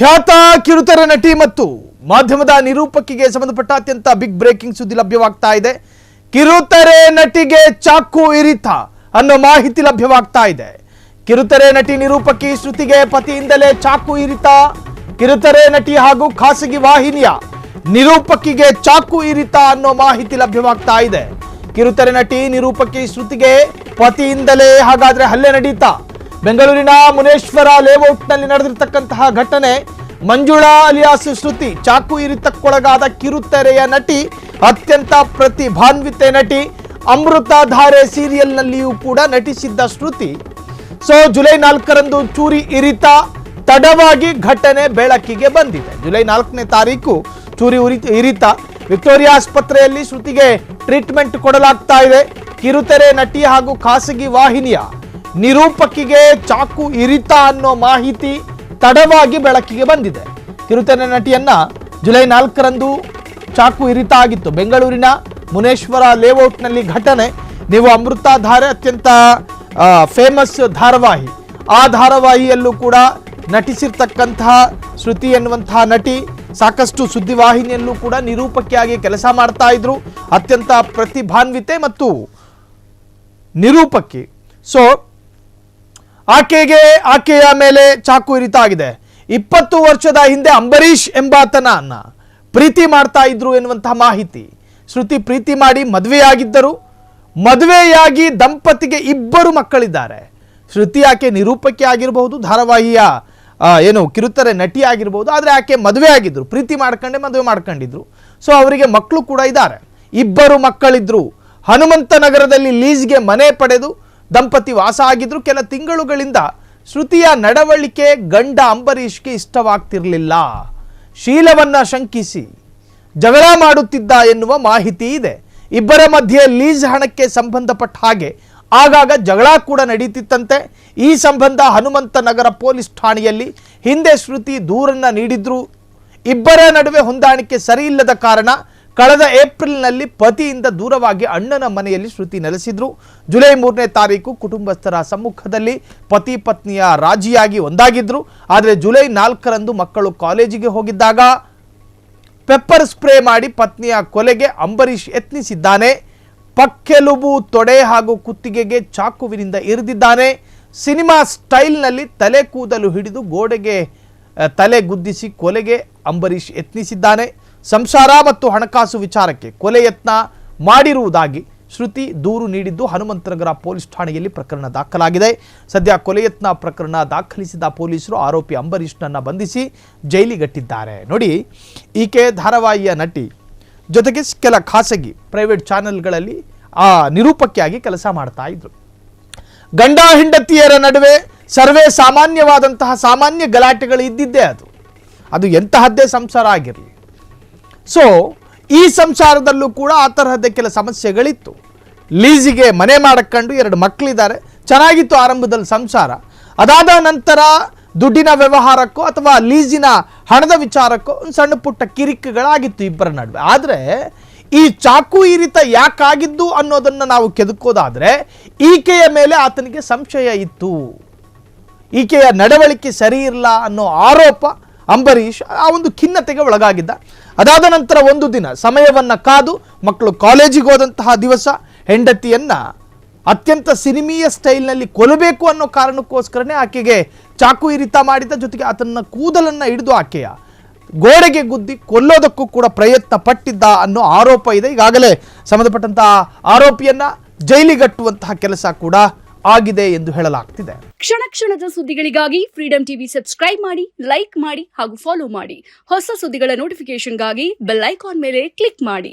ಖ್ಯಾತ ಕಿರುತೆರೆ ನಟಿ ಮತ್ತು ಮಾಧ್ಯಮದ ನಿರೂಪಕಿಗೆ ಸಂಬಂಧಪಟ್ಟ ಅತ್ಯಂತ ಬಿಗ್ ಬ್ರೇಕಿಂಗ್ ಸುದ್ದಿ ಲಭ್ಯವಾಗ್ತಾ ಇದೆ. ಕಿರುತೆರೆ ನಟಿಗೆ ಚಾಕು ಇರಿತ ಅನ್ನೋ ಮಾಹಿತಿ ಲಭ್ಯವಾಗ್ತಾ ಇದೆ. ಕಿರುತೆರೆ ನಟಿ ನಿರೂಪಕಿ ಶ್ರುತಿಗೆ ಪತಿಯಿಂದಲೇ ಚಾಕು ಇರಿತ. ಕಿರುತೆರೆ ನಟಿ ಹಾಗೂ ಖಾಸಗಿ ವಾಹಿನಿಯ ನಿರೂಪಕಿಗೆ ಚಾಕು ಇರಿತ ಅನ್ನೋ ಮಾಹಿತಿ ಲಭ್ಯವಾಗ್ತಾ ಇದೆ. ಕಿರುತೆರೆ ನಟಿ ನಿರೂಪಕಿ ಶ್ರುತಿಗೆ ಪತಿಯಿಂದಲೇ ಹಾಗಾದ್ರೆ ಹಲ್ಲೆ ನಡೀತಾ. ಬೆಂಗಳೂರಿನ ಮುನೇಶ್ವರ ಲೇಔಟ್ನಲ್ಲಿ ನಡೆದಿರತಕ್ಕಂತಹ ಘಟನೆ. ಮಂಜುಳಾ ಅಲಿಯಾಸ್ ಶ್ರುತಿ ಚಾಕು ಇರಿತಕ್ಕೊಳಗಾದ ಕಿರುತೆರೆಯ ನಟಿ, ಅತ್ಯಂತ ಪ್ರತಿಭಾನ್ವಿತೆ ನಟಿ. ಅಮೃತಧಾರೆ ಸೀರಿಯಲ್ನಲ್ಲಿಯೂ ಕೂಡ ನಟಿಸಿದ್ದ ಶ್ರುತಿ ಜುಲೈ 4ರಂದು ಚೂರಿ ಇರಿತ ತಡವಾಗಿ ಘಟನೆ ಬೆಳಕಿಗೆ ಬಂದಿದೆ. ಜುಲೈ 4ನೇ ತಾರೀಕು ಚೂರಿ ಇರಿತ. ವಿಕ್ಟೋರಿಯಾ ಆಸ್ಪತ್ರೆಯಲ್ಲಿ ಶ್ರುತಿಗೆ ಟ್ರೀಟ್ಮೆಂಟ್ ಕೊಡಲಾಗ್ತಾ ಇದೆ. ಕಿರುತೆರೆ ನಟಿ ಹಾಗೂ ಖಾಸಗಿ ವಾಹಿನಿಯ ನಿರೂಪಕಿಗೆ ಚಾಕು ಇರಿತ ಅನ್ನೋ ಮಾಹಿತಿ ತಡವಾಗಿ ಬೆಳಕಿಗೆ ಬಂದಿದೆ. ಕಿರುತೆರೆ ನಟಿಯನ್ನ ಜುಲೈ 4ರಂದು ಚಾಕು ಇರಿತ ಆಗಿತ್ತು. ಬೆಂಗಳೂರಿನ ಮುನೇಶ್ವರ ಲೇಔಟ್ನಲ್ಲಿ ಘಟನೆ. ನೀವು ಅಮೃತಧಾರೆ ಅತ್ಯಂತ ಫೇಮಸ್ ಧಾರಾವಾಹಿ, ಆ ಧಾರಾವಾಹಿಯಲ್ಲೂ ಕೂಡ ನಟಿಸಿರ್ತಕ್ಕಂತಹ ಶ್ರುತಿ ಎನ್ನುವಂತಹ ನಟಿ ಸಾಕಷ್ಟು ಸುದ್ದಿವಾಹಿನಿಯಲ್ಲೂ ಕೂಡ ನಿರೂಪಕಿಯಾಗಿ ಕೆಲಸ ಮಾಡ್ತಾ ಇದ್ರು. ಅತ್ಯಂತ ಪ್ರತಿಭಾನ್ವಿತೆ ಮತ್ತು ನಿರೂಪಕಿ. ಆಕೆಯ ಮೇಲೆ ಚಾಕು ಇರಿತ ಆಗಿದೆ. 20 ವರ್ಷದ ಹಿಂದೆ ಅಂಬರೀಷ್ ಎಂಬಾತನನ್ನ ಪ್ರೀತಿ ಮಾಡ್ತಾ ಇದ್ರು ಎನ್ನುವಂತಹ ಮಾಹಿತಿ. ಶ್ರುತಿ ಪ್ರೀತಿ ಮಾಡಿ ಮದುವೆಯಾಗಿದ್ದರು. ಮದುವೆಯಾಗಿ ದಂಪತಿಗೆ 2 ಮಕ್ಕಳಿದ್ದಾರೆ. ಶ್ರುತಿ ಆಕೆ ನಿರೂಪಕಿ ಆಗಿರಬಹುದು, ಧಾರಾವಾಹಿಯ ಕಿರುತೆರೆ ನಟಿ ಆಗಿರಬಹುದು. ಆದರೆ ಆಕೆ ಮದುವೆ ಆಗಿದ್ರು, ಪ್ರೀತಿ ಮದುವೆ ಮಾಡ್ಕೊಂಡಿದ್ರು. ಅವರಿಗೆ ಮಕ್ಕಳು ಕೂಡ ಇದ್ದಾರೆ. 2 ಮಕ್ಕಳಿದ್ರು. ಹನುಮಂತನಗರದಲ್ಲಿ ಲೀಸ್ಗೆ ಮನೆ ಪಡೆದು ದಂಪತಿ ವಾಸ ಆಗಿದ್ರು. ಕೆಲ ತಿಂಗಳುಗಳಿಂದ ಶ್ರುತಿಯ ನಡವಳಿಕೆ ಗಂಡ ಅಂಬರೀಷ್ಗೆ ಇಷ್ಟವಾಗ್ತಿರ್ಲಿಲ್ಲ. ಶೀಲವನ್ನ ಶಂಕಿಸಿ ಜಗಳ ಮಾಡುತ್ತಿದ್ದ ಎನ್ನುವ ಮಾಹಿತಿ ಇದೆ. 2 ಮಧ್ಯೆ ಲೀಸ್ ಹಣಕ್ಕೆ ಸಂಬಂಧಪಟ್ಟ ಹಾಗೆ ಆಗಾಗ ಜಗಳ ಕೂಡ ನಡೀತಿತ್ತಂತೆ. ಈ ಸಂಬಂಧ ಹನುಮಂತನಗರ ಪೊಲೀಸ್ ಠಾಣೆಯಲ್ಲಿ ಹಿಂದೆ ಶ್ರುತಿ ದೂರನ್ನ ನೀಡಿದ್ರು. 2 ನಡುವೆ ಹೊಂದಾಣಿಕೆ ಸರಿಯಿಲ್ಲದ ಕಾರಣ ಕಳೆದ ಏಪ್ರಿಲ್ನಲ್ಲಿ ಪತಿಯಿಂದ ದೂರವಾಗಿ ಅಣ್ಣನ ಮನೆಯಲ್ಲಿ ಶ್ರುತಿ ನೆಲೆಸಿದ್ರು. ಜುಲೈ 3ನೇ ತಾರೀಕು ಕುಟುಂಬಸ್ಥರ ಸಮ್ಮುಖದಲ್ಲಿ ಪತಿ ಪತ್ನಿಯ ರಾಜಿಯಾಗಿ ಒಂದಾಗಿದ್ರು. ಆದರೆ ಜುಲೈ 4ರಂದು ಮಕ್ಕಳು ಕಾಲೇಜಿಗೆ ಹೋಗಿದ್ದಾಗ ಪೆಪ್ಪರ್ ಸ್ಪ್ರೇ ಮಾಡಿ ಪತ್ನಿಯ ಕೊಲೆಗೆ ಅಂಬರೀಷ್ ಯತ್ನಿಸಿದ್ದಾನೆ. ಪಕ್ಕೆಲುಬು, ತೊಡೆ ಹಾಗೂ ಕುತ್ತಿಗೆಗೆ ಚಾಕುವಿನಿಂದ ಇರಿದಿದ್ದಾನೆ. ಸಿನಿಮಾ ಸ್ಟೈಲ್ನಲ್ಲಿ ತಲೆ ಕೂದಲು ಹಿಡಿದು ಗೋಡೆಗೆ ತಲೆ ಗುದ್ದಿಸಿ ಕೊಲೆಗೆ ಅಂಬರೀಷ್ ಯತ್ನಿಸಿದ್ದಾನೆ. ಸಂಸಾರ ಮತ್ತು ಹಣಕಾಸು ವಿಚಾರಕ್ಕೆ ಕೊಲೆ ಯತ್ನ ಮಾಡಿರುವುದಾಗಿ ಶ್ರುತಿ ದೂರು ನೀಡಿದ್ದು ಹನುಮಂತನಗರ ಪೊಲೀಸ್ ಠಾಣೆಯಲ್ಲಿ ಪ್ರಕರಣ ದಾಖಲಾಗಿದೆ. ಸದ್ಯ ಕೊಲೆ ಯತ್ನ ಪ್ರಕರಣ ದಾಖಲಿಸಿದ ಪೊಲೀಸರು ಆರೋಪಿ ಅಂಬರೀಷ್ನನ್ನ ಬಂಧಿಸಿ ಜೈಲಿಗಟ್ಟಿದ್ದಾರೆ. ನೋಡಿ, ಈಕೆ ಧಾರಾವಾಹಿಯ ನಟಿ, ಜೊತೆಗೆ ಕೆಲ ಖಾಸಗಿ ಪ್ರೈವೇಟ್ ಚಾನೆಲ್ಗಳಲ್ಲಿ ನಿರೂಪಕಿಯಾಗಿ ಕೆಲಸ ಮಾಡ್ತಾ ಇದ್ರು. ಗಂಡ ಹೆಂಡತಿಯರ ನಡುವೆ ಸರ್ವೇ ಸಾಮಾನ್ಯವಾದಂತಹ ಸಾಮಾನ್ಯ ಗಲಾಟೆಗಳು ಇದ್ದಿದ್ದೇ. ಅದು ಎಂತಹದ್ದೇ ಸಂಸಾರ ಆಗಿರಲಿ. ಈ ಸಂಸಾರದಲ್ಲೂ ಕೂಡ ಆ ತರಹದ್ದೇ ಕೆಲ ಸಮಸ್ಯೆಗಳಿತ್ತು. ಲೀಸಿಗೆ ಮನೆ ಮಾಡಕೊಂಡು 2 ಮಕ್ಕಳಿದ್ದಾರೆ. ಚೆನ್ನಾಗಿತ್ತು ಆರಂಭದಲ್ಲಿ ಸಂಸಾರ. ಅದಾದ ನಂತರ ದುಡ್ಡಿನ ವ್ಯವಹಾರಕ್ಕೋ ಅಥವಾ ಲೀಸಿನ ಹಣದ ವಿಚಾರಕ್ಕೋ ಒಂದು ಸಣ್ಣ ಪುಟ್ಟ ಕಿರಿಕುಗಳಾಗಿತ್ತು 2 ನಡುವೆ. ಆದರೆ ಈ ಚಾಕು ಇರಿತ ಯಾಕಾಗಿದ್ದು ಅನ್ನೋದನ್ನು ನಾವು ಕೆದಕೋದಾದ್ರೆ ಈಕೆಯ ಮೇಲೆ ಆತನಿಗೆ ಸಂಶಯ ಇತ್ತು. ಈಕೆಯ ನಡವಳಿಕೆ ಸರಿ ಇಲ್ಲ ಅನ್ನೋ ಆರೋಪ ಅಂಬರೀಷ್ ಆ ಒಂದು ಖಿನ್ನತೆಗೆ ಒಳಗಾಗಿದ್ದ. ಅದಾದ ನಂತರ ಒಂದು ದಿನ ಸಮಯವನ್ನ ಕಾದು ಮಕ್ಕಳು ಕಾಲೇಜಿಗೆ ಹೋದಂತಹ ದಿವಸ ಹೆಂಡತಿಯನ್ನ ಅತ್ಯಂತ ಸಿನಿಮೀಯ ಸ್ಟೈಲ್ನಲ್ಲಿ ಕೊಲ್ಲಬೇಕು ಅನ್ನೋ ಕಾರಣಕ್ಕೋಸ್ಕರನೇ ಆಕೆಗೆ ಚಾಕು ಇರಿತ ಮಾಡಿದ. ಜೊತೆಗೆ ಆತನ ಕೂದಲನ್ನ ಹಿಡಿದು ಆಕೆಯ ಗೋಡೆಗೆ ಗುದ್ದಿ ಕೊಲ್ಲೋದಕ್ಕೂ ಕೂಡ ಪ್ರಯತ್ನ ಪಟ್ಟಿದ್ದ ಅನ್ನೋ ಆರೋಪ ಇದೆ. ಈಗಾಗಲೇ ಸಂಬಂಧಪಟ್ಟಂತಹ ಆರೋಪಿಯನ್ನ ಜೈಲಿಗಟ್ಟುವಂತಹ ಕೆಲಸ ಕೂಡ ಆಗಿದೆ ಎಂದು ಹೇಳಲಾಗ್ತಿದೆ. ಕ್ಷಣ ಕ್ಷಣದ ಸುದ್ದಿಗಳಿಗಾಗಿ ಫ್ರೀಡಂ ಟಿವಿ ಸಬ್ಸ್ಕ್ರೈಬ್ ಮಾಡಿ, ಲೈಕ್ ಮಾಡಿ ಹಾಗೂ ಫಾಲೋ ಮಾಡಿ. ಹೊಸ ಸುದ್ದಿಗಳ ನೋಟಿಫಿಕೇಶನ್ಗಾಗಿ ಬೆಲ್ ಐಕಾನ್ ಮೇಲೆ ಕ್ಲಿಕ್ ಮಾಡಿ.